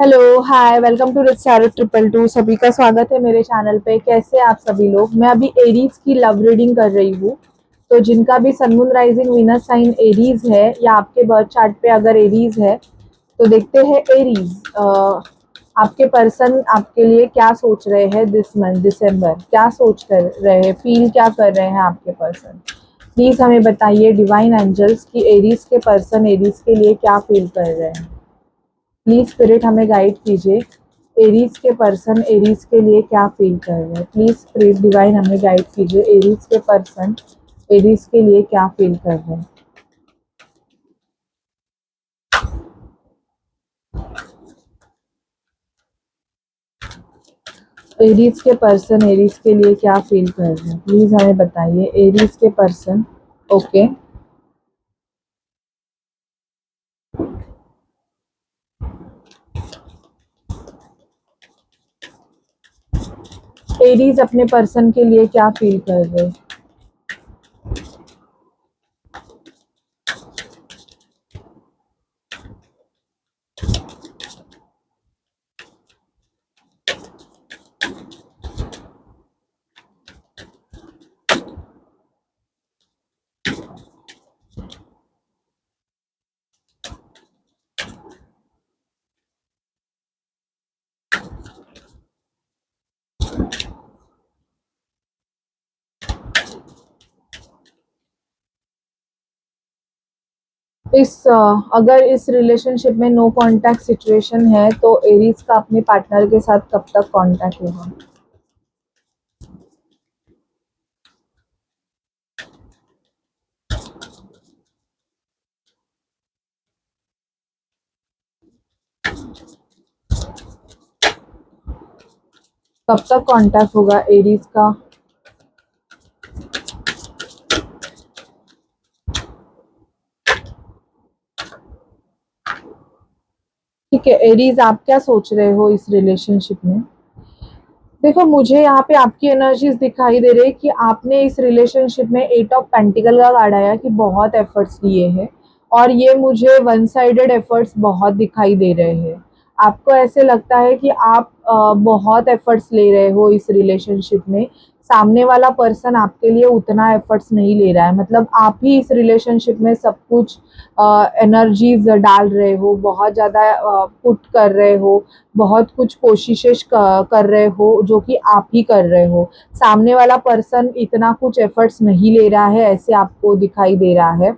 Hello hi welcome to rich tarot 222। सभी का स्वागत है मेरे चैनल पे। कैसे हैं आप सभी लोग। मैं अभी एरीज की लव रीडिंग कर रही हूँ। तो जिनका भी sun moon rising Venus sign Aries है या आपके बर्थ चार्ट पे अगर एरीज है तो देखते हैं एरीज आपके पर्सन आपके लिए क्या सोच रहे हैं। दिस मंथ दिसंबर क्या सोच कर रहे हैं, फील क्या कर रहे हैं आपके पर्सन। प्लीज हमें बताइए डिवाइन एंजल्स की एरीज के पर्सन एरीज के लिए क्या फील कर रहे हैं। प्लीज स्पिरिट हमें गाइड कीजिए। एरीज के पर्सन एरीज के लिए क्या फील कर रहे हैं। प्लीज स्पिरिट डिवाइन हमें गाइड कीजिए। एरीज के पर्सन एरीज के लिए क्या फील कर रहे हैं। एरीज के पर्सन एरीज के लिए क्या फील कर रहे हैं, प्लीज हमें बताइए। एरीज के पर्सन ओके। एरीज अपने पर्सन के लिए क्या फील कर रहे हैं। अगर इस रिलेशनशिप में नो कांटेक्ट सिचुएशन है तो एरीज का अपने पार्टनर के साथ कब तक कांटेक्ट होगा। कब तक कांटेक्ट होगा एरीज का। ठीक है एरीज, आप क्या सोच रहे हो इस रिलेशनशिप में। देखो मुझे यहाँ पे आपकी एनर्जीज दिखाई दे रही है कि आपने इस रिलेशनशिप में 8 ऑफ पेंटिकल का कार्ड आया कि बहुत एफर्ट्स लिए हैं। और ये मुझे वन साइडेड एफर्ट्स बहुत दिखाई दे रहे हैं। आपको ऐसे लगता है कि आप बहुत एफर्ट्स ले रहे हो इस रिलेशनशिप में। सामने वाला पर्सन आपके लिए उतना एफर्ट्स नहीं ले रहा है, मतलब आप ही इस रिलेशनशिप में सब कुछ एनर्जीज डाल रहे हो, बहुत ज़्यादा पुट कर रहे हो, बहुत कुछ कोशिशें कर रहे हो जो कि आप ही कर रहे हो। सामने वाला पर्सन इतना कुछ एफर्ट्स नहीं ले रहा है ऐसे आपको दिखाई दे रहा है।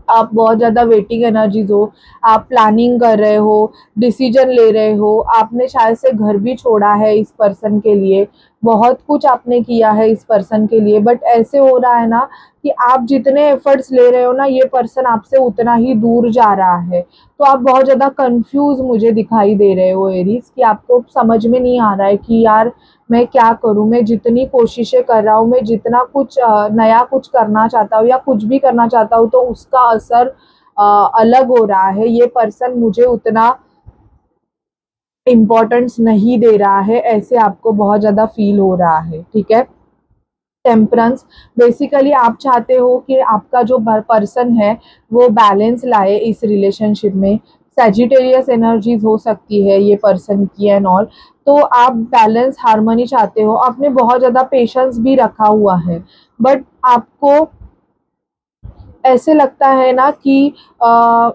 आप बहुत ज़्यादा वेटिंग एनर्जीज हो, आप प्लानिंग कर रहे हो, डिसीजन ले रहे हो, आपने शायद से घर भी छोड़ा है इस पर्सन के लिए। बहुत कुछ आपने किया है इस पर्सन के लिए, बट ऐसे हो रहा है ना कि आप जितने एफर्ट्स ले रहे हो ना ये पर्सन आपसे उतना ही दूर जा रहा है। तो आप बहुत ज़्यादा कंफ्यूज मुझे दिखाई दे रहे हो एरीज, कि आपको समझ में नहीं आ रहा है कि यार मैं क्या करूँ। मैं जितनी कोशिशें कर रहा हूँ, मैं जितना कुछ नया कुछ करना चाहता हूँ या कुछ भी करना चाहता हूँ तो उसका असर अलग हो रहा है। ये पर्सन मुझे उतना इम्पोर्टेंस नहीं दे रहा है ऐसे आपको बहुत ज़्यादा फील हो रहा है। ठीक है। टेम्परेंस, बेसिकली आप चाहते हो कि आपका जो पर्सन है वो बैलेंस लाए इस रिलेशनशिप में। सैजिटेरियस एनर्जीज हो सकती है ये पर्सन की एंड ऑल। तो आप बैलेंस हार्मनी चाहते हो, आपने बहुत ज़्यादा पेशेंस भी रखा हुआ है। बट आपको ऐसे लगता है ना कि आ,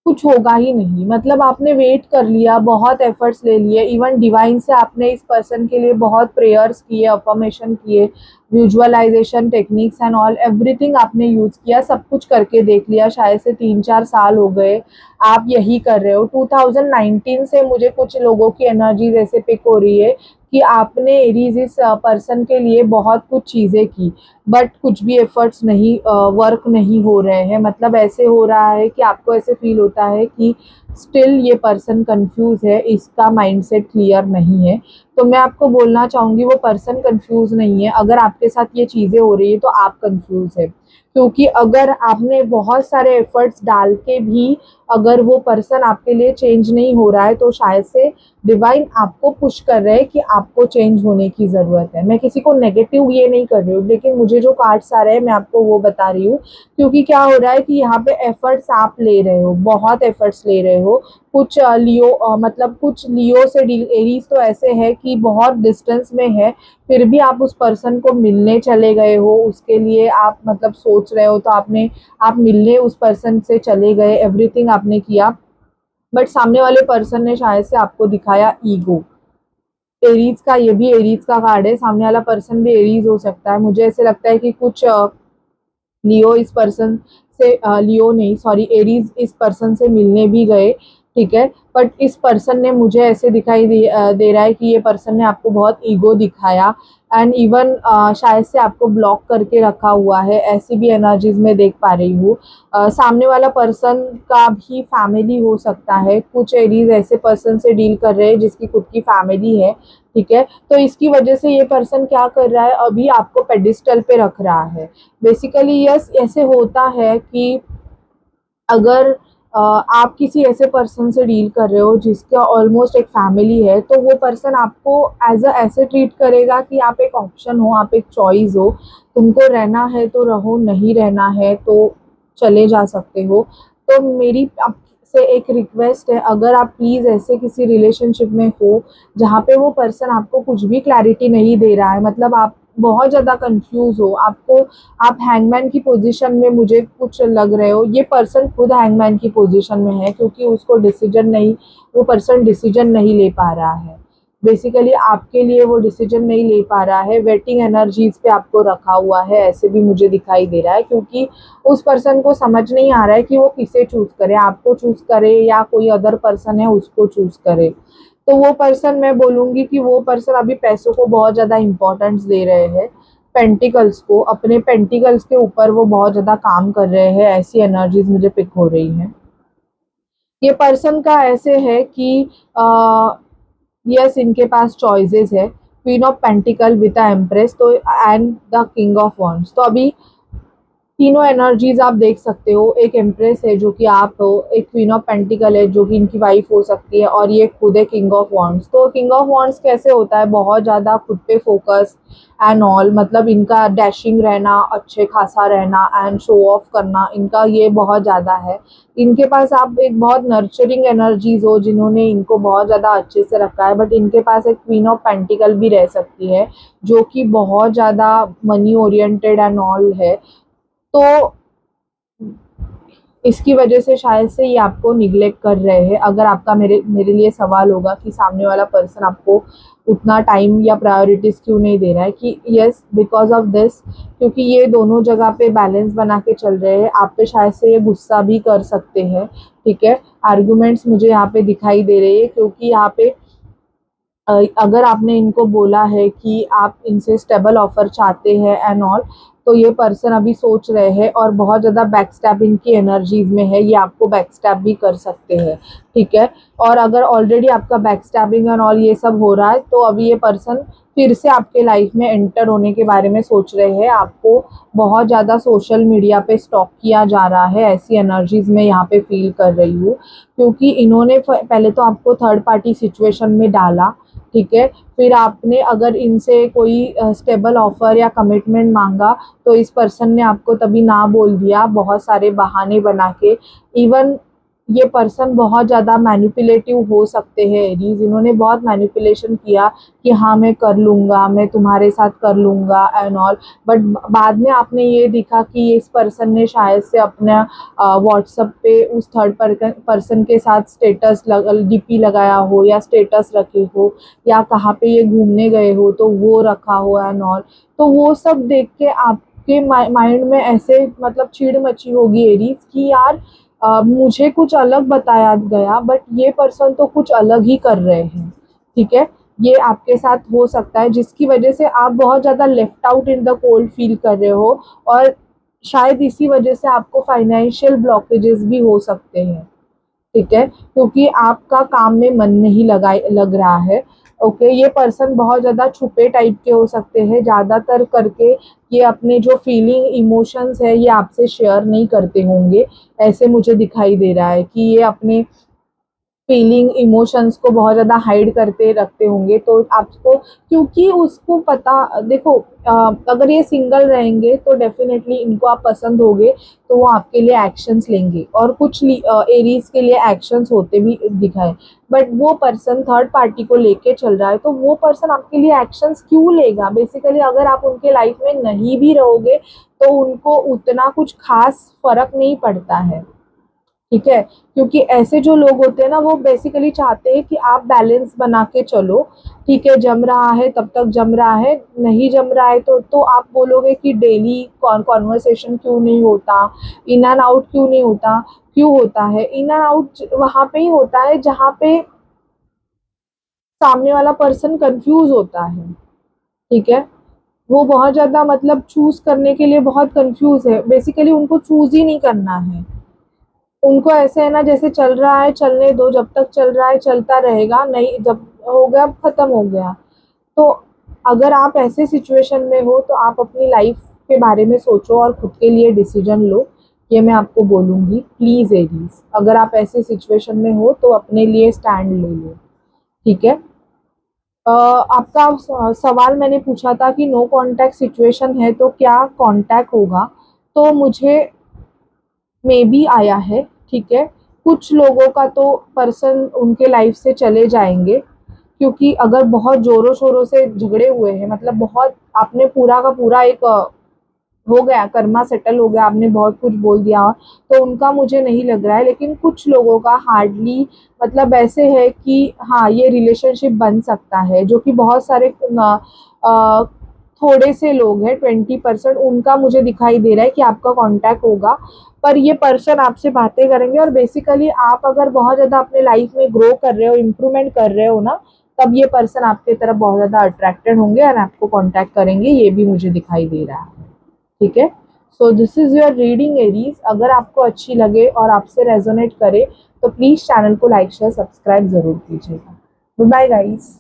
कुछ होगा ही नहीं, मतलब आपने वेट कर लिया, बहुत एफर्ट्स ले लिए, इवन डिवाइन से आपने इस पर्सन के लिए बहुत प्रेयर्स किए, अफर्मेशन किए, visualisation techniques and all everything आपने यूज किया, सब कुछ करके देख लिया। शायद से 3-4 साल हो गए आप यही कर रहे हो। 2019 से मुझे कुछ लोगों की एनर्जीज ऐसे पिक हो रही है कि आपने एरीज इस पर्सन के लिए बहुत कुछ चीज़ें की, बट कुछ भी एफर्ट्स नहीं वर्क नहीं हो रहे हैं। मतलब ऐसे हो रहा है कि आपको ऐसे फील होता है कि स्टिल ये पर्सन कंफ्यूज है, इसका माइंडसेट क्लियर नहीं है। तो मैं आपको बोलना चाहूँगी वो पर्सन कंफ्यूज नहीं है, अगर आपके साथ ये चीज़ें हो रही है तो आप कंफ्यूज है। क्योंकि अगर आपने बहुत सारे एफर्ट्स डाल के भी अगर वो पर्सन आपके लिए चेंज नहीं हो रहा है, तो शायद से डिवाइन आपको पुश कर रहे हैं कि आपको चेंज होने की ज़रूरत है। मैं किसी को नेगेटिव ये नहीं कर रही हूँ, लेकिन मुझे जो कार्ड्स आ रहे हैं मैं आपको वो बता रही हूँ। क्योंकि क्या हो रहा है कि यहाँ पे एफर्ट्स आप ले रहे हो, बहुत एफर्ट्स ले रहे हो। कुछ लियो मतलब कुछ लियो से डील, एरीज तो ऐसे है कि बहुत डिस्टेंस में है, फिर भी आप उस पर्सन को मिलने चले गए हो, उसके लिए आप मतलब सोच रहे हो, तो आप मिलने उस पर्सन से चले गए, एवरीथिंग आपने किया। बट सामने वाले पर्सन ने शायद से आपको दिखाया ईगो। एरीज का, ये भी एरीज का कार्ड है, सामने वाला पर्सन भी एरीज हो सकता है। मुझे ऐसे लगता है कि कुछ लियो इस पर्सन से लियो नहीं सॉरी एरीज इस पर्सन से मिलने भी गए, ठीक है। बट इस पर्सन ने, मुझे ऐसे दिखाई दे रहा है कि ये पर्सन ने आपको बहुत ईगो दिखाया एंड इवन शायद से आपको ब्लॉक करके रखा हुआ है, ऐसी भी एनर्जीज में देख पा रही हूँ। सामने वाला पर्सन का भी फैमिली हो सकता है, कुछ एरीज ऐसे पर्सन से डील कर रहे हैं जिसकी खुद की फैमिली है, ठीक है। तो इसकी वजह से ये पर्सन क्या कर रहा है, अभी आपको पेडिस्टल पे रख रहा है। बेसिकली यस, ऐसे होता है कि अगर आप किसी ऐसे पर्सन से डील कर रहे हो जिसका ऑलमोस्ट एक फैमिली है, तो वो पर्सन आपको एज अ ऐसे ट्रीट करेगा कि आप एक ऑप्शन हो, आप एक चॉइस हो। तुमको रहना है तो रहो, नहीं रहना है तो चले जा सकते हो। तो मेरी आपसे एक रिक्वेस्ट है, अगर आप प्लीज़ ऐसे किसी रिलेशनशिप में हो जहाँ पे वो पर्सन आपको कुछ भी क्लैरिटी नहीं दे रहा है, मतलब आप बहुत ज़्यादा कंफ्यूज हो, आपको, आप हैंगमैन की पोजीशन में मुझे कुछ लग रहे हो, ये पर्सन खुद हैंगमैन की पोजीशन में है, क्योंकि उसको डिसीजन नहीं, वो पर्सन डिसीजन नहीं ले पा रहा है। बेसिकली आपके लिए वो डिसीजन नहीं ले पा रहा है, वेटिंग एनर्जीज पे आपको रखा हुआ है, ऐसे भी मुझे दिखाई दे रहा है। क्योंकि उस पर्सन को समझ नहीं आ रहा है कि वो किसे चूज करे, आपको चूज करे या कोई अदर पर्सन है उसको चूज करे। तो वो पर्सन, मैं बोलूँगी कि वो पर्सन अभी पैसों को बहुत ज़्यादा इम्पोर्टेंस दे रहे हैं, पेंटिकल्स को, अपने पेंटिकल्स के ऊपर वो बहुत ज़्यादा काम कर रहे हैं, ऐसी एनर्जीज मुझे पिक हो रही हैं। ये पर्सन का ऐसे है कि यस, इनके पास चॉइसेस है, queen of pentacle with the empress तो and the king of wands. तो अभी तीनों एनर्जीज आप देख सकते हो, एक एम्प्रेस है जो कि आप हो, एक क्वीन ऑफ पेंटिकल है जो कि इनकी वाइफ हो सकती है, और ये खुद है किंग ऑफ वॉन्ड्स। तो किंग ऑफ वॉन्ड्स कैसे होता है, बहुत ज़्यादा खुद पे फोकस एंड ऑल, मतलब इनका डैशिंग रहना, अच्छे खासा रहना एंड शो ऑफ करना, इनका ये बहुत ज़्यादा है। इनके पास आप एक बहुत नर्चरिंग एनर्जीज हो जिन्होंने इनको बहुत ज़्यादा अच्छे से रखा है, बट इनके पास एक क्वीन ऑफ पेंटिकल भी रह सकती है जो कि बहुत ज़्यादा मनी ओरिएंटेड एंड ऑल है। तो इसकी वजह से शायद से ये आपको निग्लेक्ट कर रहे हैं। अगर आपका मेरे मेरे लिए सवाल होगा कि सामने वाला पर्सन आपको उतना टाइम या प्रायोरिटीज क्यों नहीं दे रहा है, कि यस बिकॉज ऑफ दिस, क्योंकि ये दोनों जगह पे बैलेंस बना के चल रहे हैं। आप पे शायद से ये गुस्सा भी कर सकते हैं, ठीक है। आर्गुमेंट्स मुझे यहाँ पे दिखाई दे रहे हैं, क्योंकि यहाँ पे अगर आपने इनको बोला है कि आप इनसे स्टेबल ऑफर चाहते हैं एंड ऑल, तो ये पर्सन अभी सोच रहे हैं और बहुत ज़्यादा बैकस्टैबिंग की एनर्जीज में है, ये आपको बैकस्टैब भी कर सकते हैं, ठीक है। और अगर ऑलरेडी आपका बैकस्टैबिंग एंड ऑल ये सब हो रहा है, तो अभी ये पर्सन फिर से आपके लाइफ में एंटर होने के बारे में सोच रहे हैं। आपको बहुत ज़्यादा सोशल मीडिया पे स्टॉक किया जा रहा है, ऐसी एनर्जीज में यहाँ पे फील कर रही हूँ। क्योंकि इन्होंने पहले तो आपको थर्ड पार्टी सिचुएशन में डाला, ठीक है। फिर आपने अगर इनसे कोई स्टेबल ऑफर या कमिटमेंट मांगा, तो इस पर्सन ने आपको तभी ना बोल दिया, बहुत सारे बहाने बना के। इवन ये पर्सन बहुत ज़्यादा मैनिपुलेटिव हो सकते हैं एरीज, इन्होंने बहुत मैनिपुलेशन किया कि हाँ मैं कर लूँगा, मैं तुम्हारे साथ कर लूँगा एंड ऑल। बट बाद में आपने ये दिखा कि इस पर्सन ने शायद से अपना व्हाट्सएप पे उस थर्ड पर्सन के साथ स्टेटस डीपी लगाया हो, या स्टेटस रखे हो, या कहाँ पे ये घूमने गए हो तो वो रखा हो एंड ऑल। तो वो सब देख के आपके माइंड में ऐसे मतलब चिढ़ मची होगी एरीज कि यार मुझे कुछ अलग बताया गया, बट ये पर्सन तो कुछ अलग ही कर रहे हैं, ठीक है। ये आपके साथ हो सकता है, जिसकी वजह से आप बहुत ज़्यादा left out in the cold feel कर रहे हो, और शायद इसी वजह से आपको फाइनेंशियल ब्लॉकेजेस भी हो सकते हैं, ठीक है। क्योंकि आपका काम में मन नहीं लग रहा है। ओके, ये पर्सन बहुत ज़्यादा छुपे टाइप के हो सकते हैं, ज़्यादातर करके ये अपने जो फीलिंग इमोशंस है ये आपसे शेयर नहीं करते होंगे। ऐसे मुझे दिखाई दे रहा है कि ये अपने फीलिंग इमोशंस को बहुत ज़्यादा हाइड करते रखते होंगे, तो आपको, क्योंकि उसको पता, देखो अगर ये सिंगल रहेंगे तो डेफिनेटली इनको आप पसंद होगे, तो वो आपके लिए एक्शंस लेंगे, और कुछ एरीज के लिए एक्शंस होते भी दिखाए। बट वो पर्सन थर्ड पार्टी को लेके चल रहा है, तो वो पर्सन आपके लिए एक्शंस क्यों लेगा? बेसिकली अगर आप उनके लाइफ में नहीं भी रहोगे तो उनको उतना कुछ खास फर्क नहीं पड़ता है, ठीक है? क्योंकि ऐसे जो लोग होते हैं ना, वो बेसिकली चाहते हैं कि आप बैलेंस बना के चलो, ठीक है? जम रहा है तब तक जम रहा है, नहीं जम रहा है तो आप बोलोगे कि डेली कॉन्वर्सेशन क्यों नहीं होता, इन एंड आउट क्यों नहीं होता? क्यों होता है इन एंड आउट? वहाँ पे ही होता है जहाँ पे सामने वाला पर्सन कंफ्यूज होता है, ठीक है? वो बहुत ज़्यादा मतलब चूज करने के लिए बहुत कंफ्यूज है, बेसिकली उनको चूज ही नहीं करना है। उनको ऐसे है ना, जैसे चल रहा है चलने दो, जब तक चल रहा है चलता रहेगा, नहीं जब हो गया खत्म हो गया। तो अगर आप ऐसे सिचुएशन में हो तो आप अपनी लाइफ के बारे में सोचो और खुद के लिए डिसीजन लो, ये मैं आपको बोलूँगी। प्लीज़ एरीज, अगर आप ऐसे सिचुएशन में हो तो अपने लिए स्टैंड ले लो, ठीक है? आपका सवाल मैंने पूछा था कि नो कांटेक्ट सिचुएशन है तो क्या कांटेक्ट होगा? तो मुझे मे बी आया है, ठीक है? कुछ लोगों का तो पर्सन उनके लाइफ से चले जाएँगे, क्योंकि अगर बहुत ज़ोरों-शोरों से झगड़े हुए हैं, मतलब बहुत आपने पूरा का पूरा एक हो गया, कर्मा सेटल हो गया, आपने बहुत कुछ बोल दिया, तो उनका मुझे नहीं लग रहा है। लेकिन कुछ लोगों का हार्डली, मतलब ऐसे है कि हाँ, ये रिलेशनशिप बन सकता है, जो कि बहुत सारे अ, थोड़े से लोग हैं, 20% उनका मुझे दिखाई दे रहा है कि आपका कॉन्टैक्ट होगा। पर ये पर्सन आपसे बातें करेंगे, और बेसिकली आप अगर बहुत ज़्यादा अपने लाइफ में ग्रो कर रहे हो, इम्प्रूवमेंट कर रहे हो ना, तब ये पर्सन आपकी तरफ बहुत ज़्यादा अट्रैक्टेड होंगे और आपको कॉन्टैक्ट करेंगे, ये भी मुझे दिखाई दे रहा है, ठीक है? So this is your reading Aries. अगर आपको अच्छी लगे और आपसे रेजोनेट करे तो प्लीज़ चैनल को लाइक शेयर सब्सक्राइब ज़रूर कीजिएगा। Bye guys.